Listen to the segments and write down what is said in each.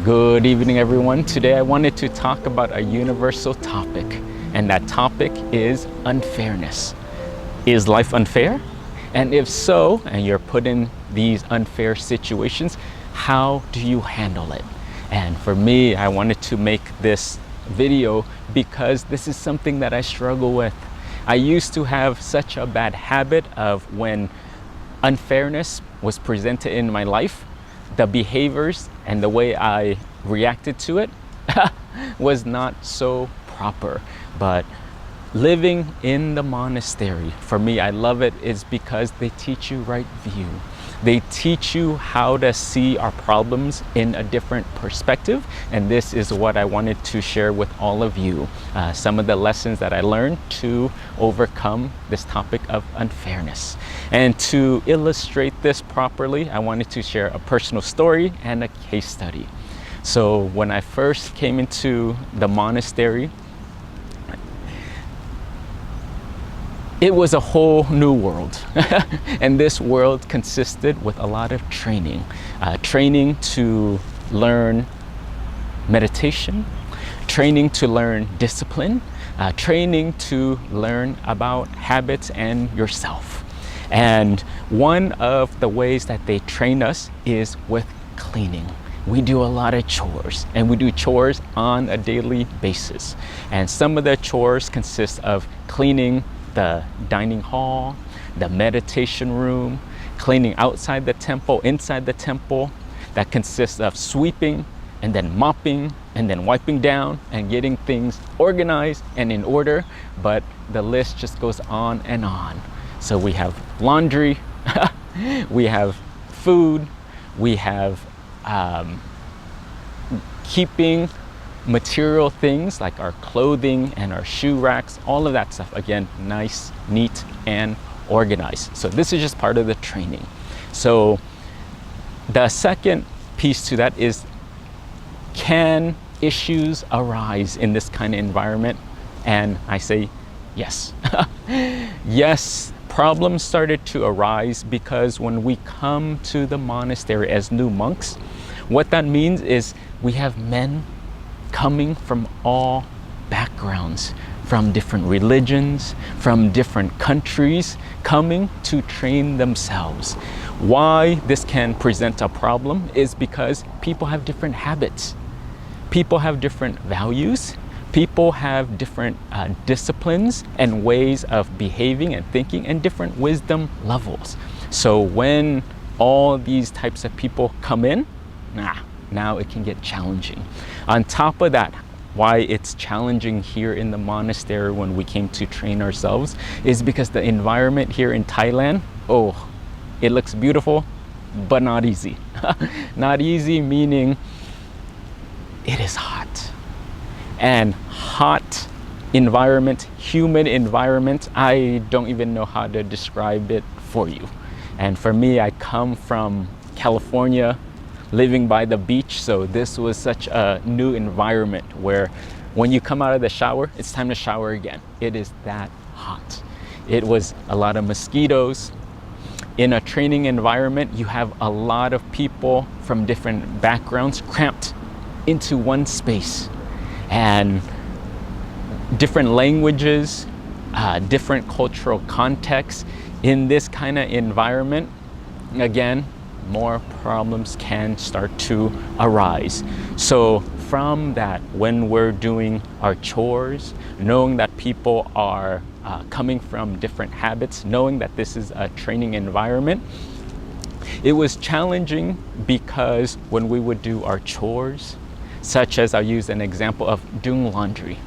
Good evening, everyone. Today I wanted to talk about a universal topic, and that topic is unfairness. Is life unfair? And if so, and you're put in these unfair situations, how do you handle it? And for me, I wanted to make this video because this is something that I struggle with. I used to have such a bad habit of when unfairness was presented in my life, the behaviors and the way I reacted to it was not so proper. But living in the monastery, for me, I love it, is because they teach you right view. They teach you how to see our problems in a different perspective. And this is what I wanted to share with all of you. Some of the lessons that I learned to overcome this topic of unfairness. And to illustrate this properly, I wanted to share a personal story and a case study. So when I first came into the monastery, it was a whole new world. And this world consisted with a lot of training. Training to learn meditation, training to learn discipline, training to learn about habits and yourself. And one of the ways that they train us is with cleaning. We do a lot of chores, and we do chores on a daily basis. And some of the chores consist of cleaning the dining hall, the meditation room, cleaning outside the temple, inside the temple. That consists of sweeping and then mopping and then wiping down and getting things organized and in order. But the list just goes on and on. So we have laundry, we have food, we have keeping material things like our clothing and our shoe racks, all of that stuff, again, nice, neat, and organized. So this is just part of the training. So the second piece to that is, can issues arise in this kind of environment? And I say yes. Yes, problems started to arise because when we come to the monastery as new monks, what that means is we have men coming from all backgrounds, from different religions, from different countries, coming to train themselves. Why this can present a problem is because people have different habits. People have different values. People have different disciplines and ways of behaving and thinking, and different wisdom levels. So when all these types of people come in, now it can get challenging. On top of that, why it's challenging here in the monastery when we came to train ourselves is because the environment here in Thailand, it looks beautiful, but not easy. Not easy meaning it is hot. And hot environment, humid environment, I don't even know how to describe it for you. And for me, I come from California, living by the beach, so this was such a new environment where when you come out of the shower, it's time to shower again. It is that hot. It was a lot of mosquitoes. In a training environment, you have a lot of people from different backgrounds cramped into one space, and different languages, different cultural contexts. In this kind of environment, again, more problems can start to arise. So from that, when we're doing our chores, knowing that people are coming from different habits, knowing that this is a training environment, it was challenging because when we would do our chores, such as I'll use an example of doing laundry.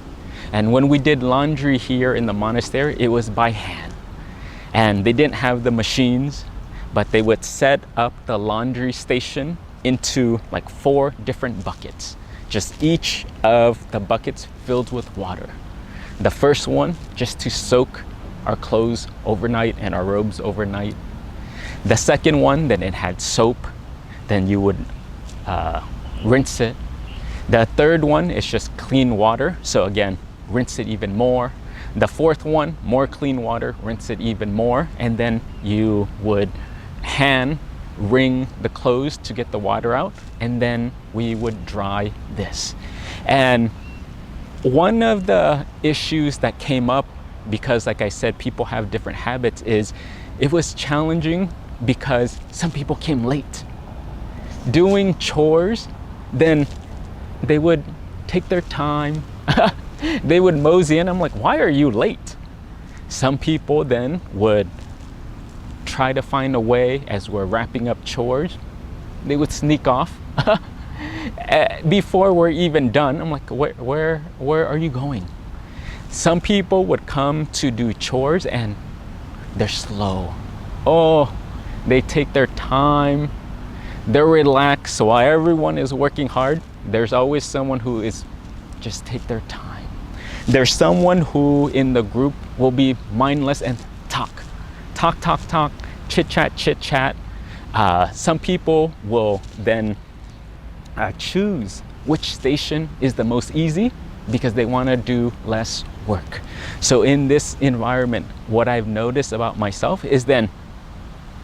And when we did laundry here in the monastery, it was by hand. And they didn't have the machines, but they would set up the laundry station into like 4 different buckets. Just each of the buckets filled with water. The first one, just to soak our clothes overnight and our robes overnight. The second one, then it had soap. Then you would rinse it. The third one is just clean water. So again, rinse it even more. The fourth one, more clean water, rinse it even more. And then you would hand wring the clothes to get the water out, and then we would dry this. And one of the issues that came up, because like I said, people have different habits, is it was challenging because some people came late. Doing chores, then they would take their time. They would mosey in. I'm like, why are you late? Some people then would try to find a way, as we're wrapping up chores, they would sneak off before we're even done. I'm like, where are you going? Some people would come to do chores and they're slow. Oh, they take their time. They're relaxed. So while everyone is working hard, there's always someone who is just take their time. There's someone who in the group will be mindless and talk, chit chat. Some people will then choose which station is the most easy because they want to do less work. So in this environment, what I've noticed about myself is then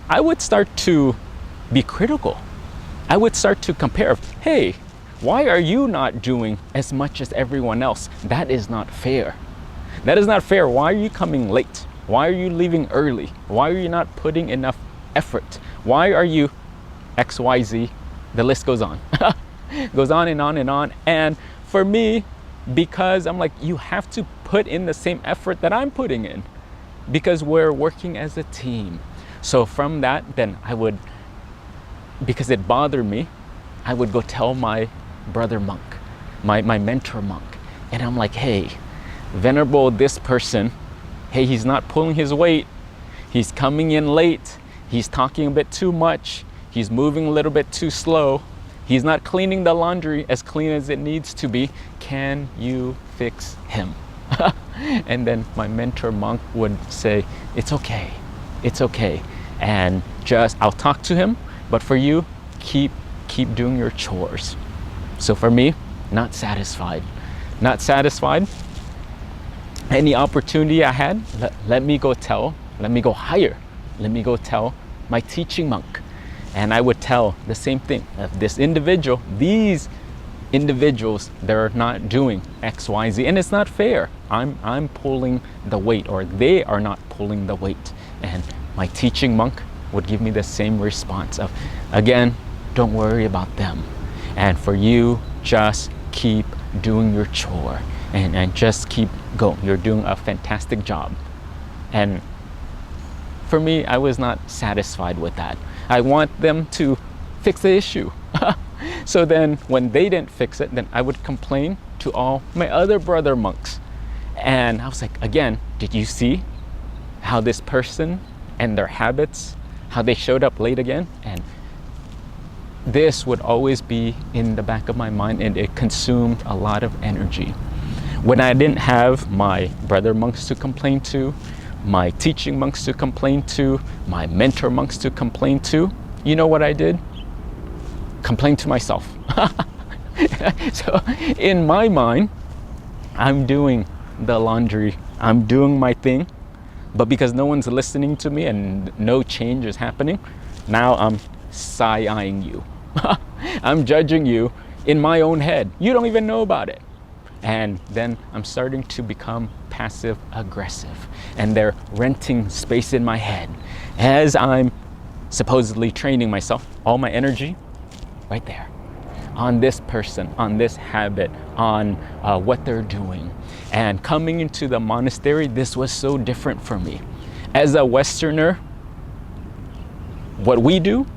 I would start to be critical. I would start to compare, hey, why are you not doing as much as everyone else? That is not fair. That is not fair. Why are you coming late? Why are you leaving early? Why are you not putting enough effort? Why are you XYZ? The list goes on. Goes on and on and on. And for me, because I'm like, you have to put in the same effort that I'm putting in because we're working as a team. So from that, then I would, because it bothered me, I would go tell my brother monk, my mentor monk. And I'm like, hey, venerable, this person, hey, he's not pulling his weight. He's coming in late. He's talking a bit too much. He's moving a little bit too slow. He's not cleaning the laundry as clean as it needs to be. Can you fix him? And then my mentor monk would say, it's okay. It's okay. And just, I'll talk to him, but for you, keep doing your chores. So for me, not satisfied. Not satisfied. Any opportunity I had, let me go hire. Let me go tell my teaching monk. And I would tell the same thing. These individuals, they're not doing X, Y, Z, and it's not fair. I'm pulling the weight, or they are not pulling the weight. And my teaching monk would give me the same response of, again, don't worry about them. And for you, just keep doing your chore and just keep going. You're doing a fantastic job. And for me, I was not satisfied with that. I want them to fix the issue. So then when they didn't fix it, then I would complain to all my other brother monks. And I was like, again, did you see how this person and their habits, how they showed up late again? And this would always be in the back of my mind, and it consumed a lot of energy. When I didn't have my brother monks to complain to, my teaching monks to complain to, my mentor monks to complain to, you know what I did? Complain to myself. So in my mind, I'm doing the laundry, I'm doing my thing, but because no one's listening to me and no change is happening, now I'm side-eyeing you. I'm judging you in my own head. You don't even know about it. And then I'm starting to become passive aggressive, and they're renting space in my head as I'm supposedly training myself, all my energy right there on this person, on this habit, on what they're doing. And coming into the monastery, this was so different for me. As a Westerner, what we do,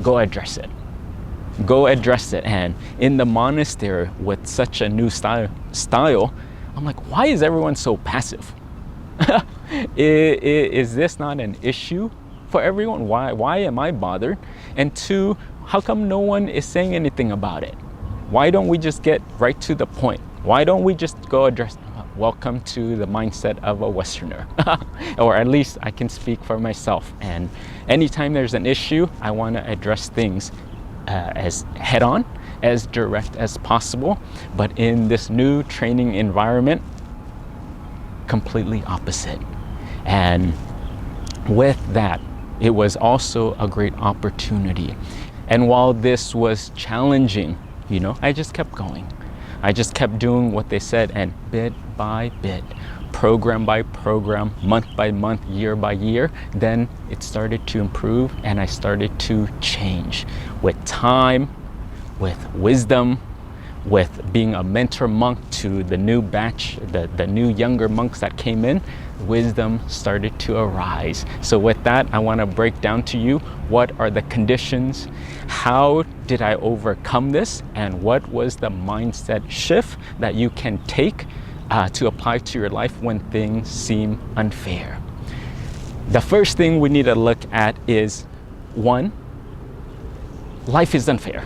go address it. Go address it. And in the monastery with such a new style, I'm like, why is everyone so passive? Is this not an issue for everyone? Why am I bothered? And two, how come no one is saying anything about it? Why don't we just get right to the point? Why don't we just go address, welcome to the mindset of a Westerner? Or at least I can speak for myself. And anytime there's an issue, I want to address things as head-on, as direct as possible. But in this new training environment, completely opposite. And with that, it was also a great opportunity. And while this was challenging, I just kept going. I just kept doing what they said, and bit by bit, program by program, month by month, year by year, then it started to improve and I started to change with time, with wisdom, with being a mentor monk to the new batch, the new younger monks that came in. Wisdom started to arise. So with that, I want to break down to you what are the conditions, how did I overcome this, and what was the mindset shift that you can take to apply to your life when things seem unfair. The first thing we need to look at is, one, life is unfair.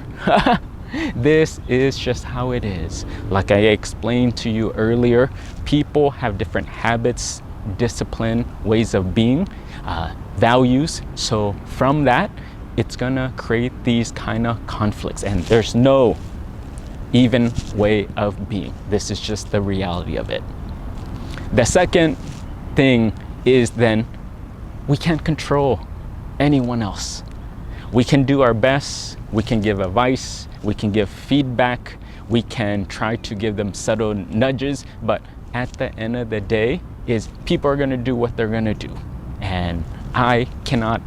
This is just how it is. Like I explained to you earlier, people have different habits, discipline, ways of being, values. So from that, it's gonna create these kind of conflicts, and there's no even way of being. This is just the reality of it. The second thing is then we can't control anyone else. We can do our best, we can give advice, we can give feedback, we can try to give them subtle nudges, but at the end of the day is people are gonna do what they're gonna do. And I cannot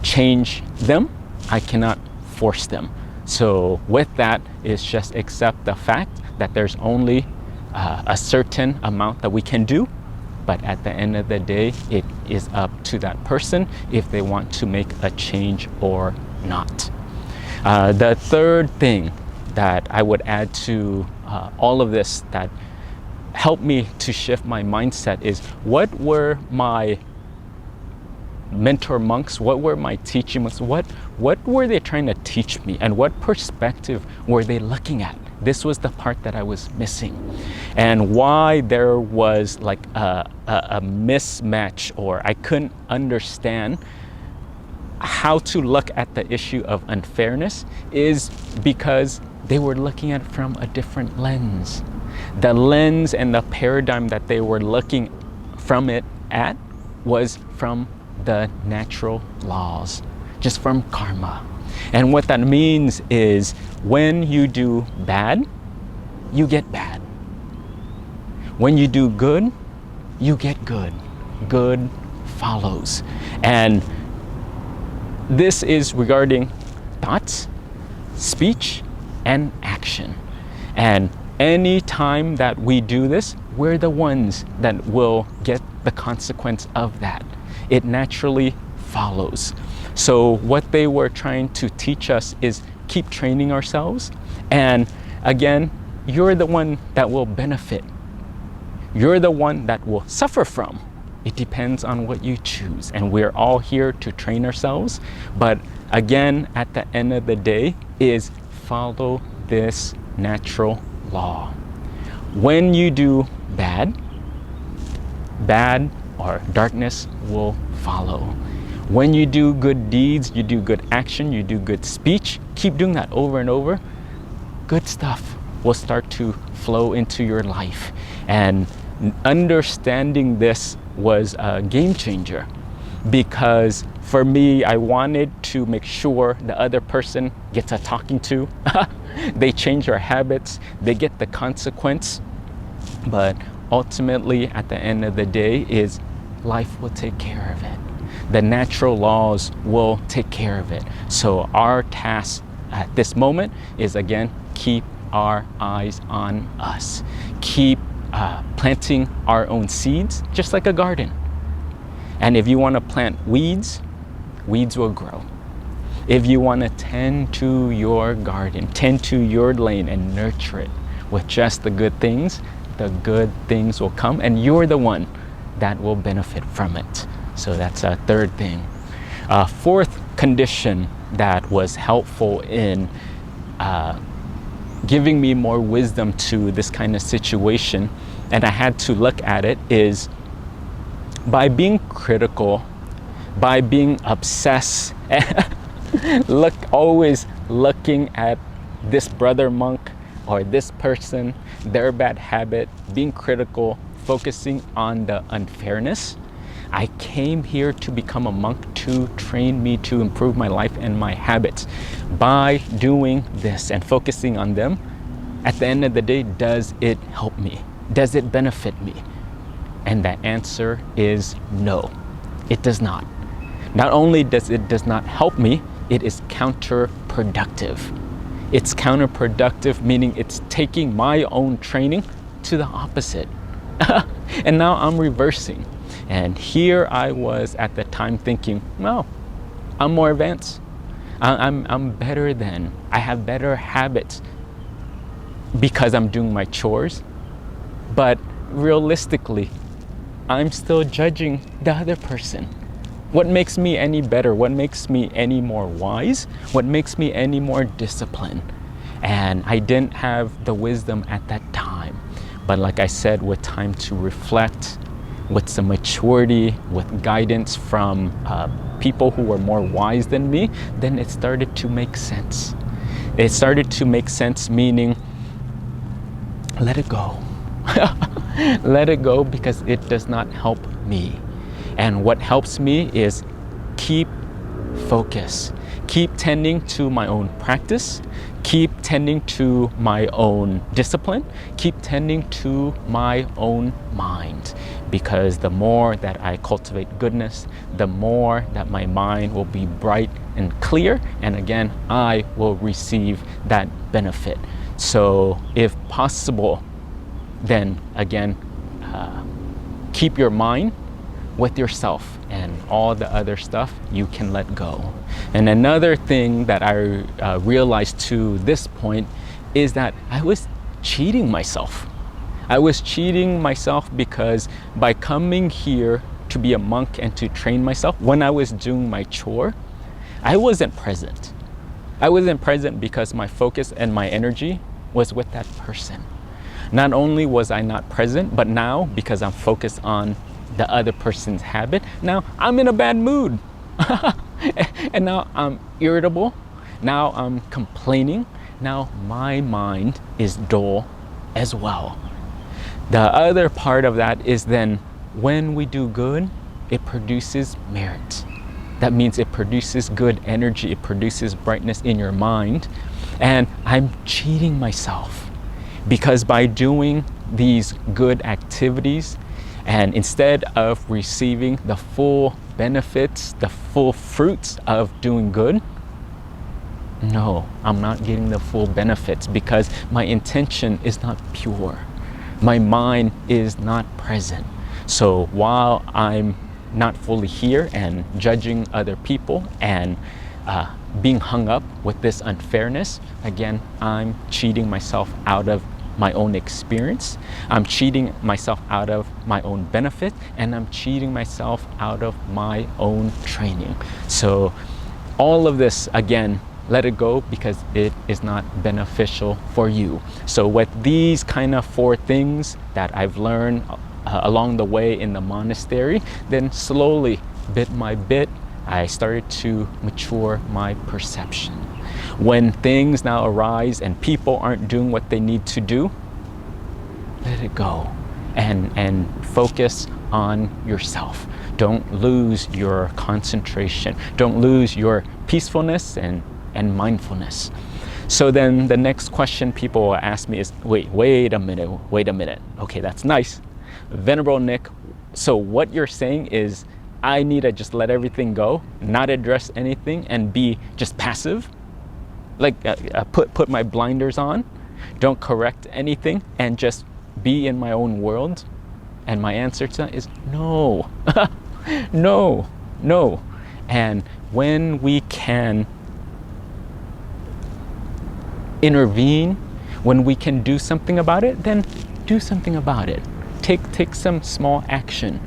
change them, I cannot force them. So with that is just accept the fact that there's only a certain amount that we can do, but at the end of the day, it is up to that person if they want to make a change or not. The third thing that I would add to all of this that helped me to shift my mindset is, what were my mentor monks, what were my teaching monks, what were they trying to teach me, and what perspective were they looking at? This was the part that I was missing, and why there was like a mismatch, or I couldn't understand how to look at the issue of unfairness, is because they were looking at it from a different lens. The lens and the paradigm that they were looking from it at was from the natural laws, just from karma. And what that means is, when you do bad, you get bad. When you do good, you get good. Good follows. And this is regarding thoughts, speech, and action. And any time that we do this, we're the ones that will get the consequence of that. It naturally follows. So what they were trying to teach us is keep training ourselves. And again, you're the one that will benefit. You're the one that will suffer from. It depends on what you choose. And we're all here to train ourselves. But again, at the end of the day, is follow this natural law. When you do bad, bad or darkness will follow. When you do good deeds, you do good action, you do good speech, keep doing that over and over, good stuff will start to flow into your life. And understanding this was a game changer, because for me, I wanted to make sure the other person gets a talking to. They change their habits, they get the consequence. But ultimately, at the end of the day, is life will take care of it. The natural laws will take care of it. So our task at this moment is, again, keep our eyes on us. Keep planting our own seeds, just like a garden. And if you want to plant weeds, weeds will grow. If you want to tend to your garden, tend to your lane and nurture it with just the good things will come, and you're the one that will benefit from it. So that's a third thing. Fourth condition that was helpful in giving me more wisdom to this kind of situation, and I had to look at it, is by being critical, by being obsessed, always looking at this brother monk or this person, their bad habit, being critical, focusing on the unfairness, I came here to become a monk to train me to improve my life and my habits. By doing this and focusing on them, at the end of the day, does it help me? Does it benefit me? And the answer is no, it does not. Not only does it not help me, it is counterproductive. It's counterproductive, meaning it's taking my own training to the opposite. And now I'm reversing. And here I was at the time thinking, no, I'm more advanced. I'm better than. I have better habits because I'm doing my chores. But realistically, I'm still judging the other person. What makes me any better? What makes me any more wise? What makes me any more disciplined? And I didn't have the wisdom at that time. But like I said, with time to reflect, with some maturity, with guidance from people who were more wise than me, then it started to make sense. It started to make sense, meaning let it go. Let it go, because it does not help me. And what helps me is keep focus, keep tending to my own practice, keep tending to my own discipline, keep tending to my own mind. Because the more that I cultivate goodness, the more that my mind will be bright and clear. And again, I will receive that benefit. So if possible, then again, keep your mind with yourself, and all the other stuff you can let go. And another thing that I realized to this point is that I was cheating myself. I was cheating myself because by coming here to be a monk and to train myself, when I was doing my chore, I wasn't present. I wasn't present because my focus and my energy was with that person. Not only was I not present, but now because I'm focused on the other person's habit, now I'm in a bad mood. And now I'm irritable. Now I'm complaining. Now my mind is dull as well. The other part of that is then when we do good, it produces merit. That means it produces good energy. It produces brightness in your mind. And I'm cheating myself because by doing these good activities, and instead of receiving the full benefits, the full fruits of doing good, no, I'm not getting the full benefits because my intention is not pure. My mind is not present. So while I'm not fully here and judging other people and being hung up with this unfairness, again, I'm cheating myself out of my own experience. I'm cheating myself out of my own benefit, and I'm cheating myself out of my own training. So all of this, again, let it go because it is not beneficial for you. So with these kind of 4 things that I've learned along the way in the monastery, then slowly, bit by bit, I started to mature my perception. When things now arise and people aren't doing what they need to do, let it go and focus on yourself. Don't lose your concentration. Don't lose your peacefulness and mindfulness. So then the next question people will ask me is, wait a minute. Okay, that's nice. Venerable Nick, so what you're saying is I need to just let everything go, not address anything, and be just passive? Like put my blinders on, don't correct anything, and just be in my own world? And my answer to that is no. no. And when we can intervene, when we can do something about it, then do something about it. Take some small action.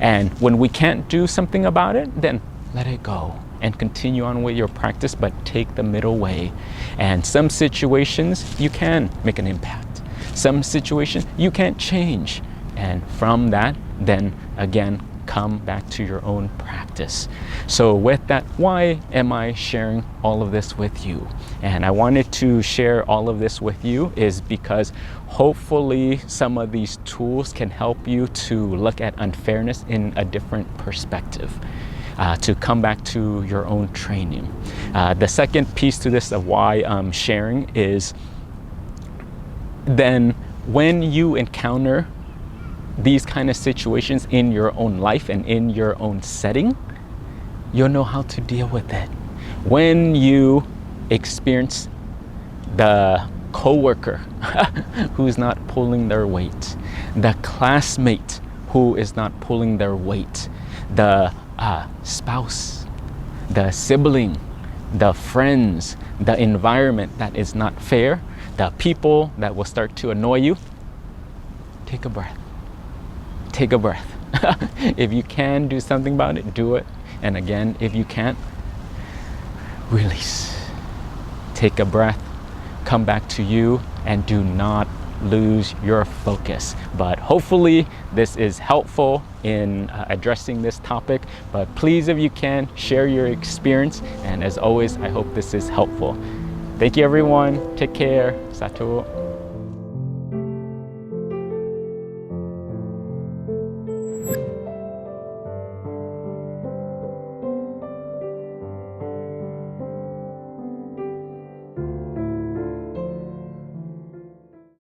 And when we can't do something about it, then let it go and continue on with your practice, but take the middle way. And some situations you can make an impact. Some situations you can't change. And from that, then again, come back to your own practice. So with that, why am I sharing all of this with you? And I wanted to share all of this with you is because hopefully some of these tools can help you to look at unfairness in a different perspective. To come back to your own training. The second piece to this of why I'm sharing is then when you encounter these kind of situations in your own life and in your own setting, you'll know how to deal with it. When you experience the coworker who's not pulling their weight, the classmate who is not pulling their weight, the spouse, the sibling, the friends, the environment that is not fair, the people that will start to annoy you, take a breath. Take a breath. If you can do something about it, do it. And again, if you can't, release. Take a breath, come back to you, and do not lose your focus. But hopefully this is helpful in addressing this topic. But please, if you can, share your experience. And as always, I hope this is helpful. Thank you, everyone. Take care. Satu.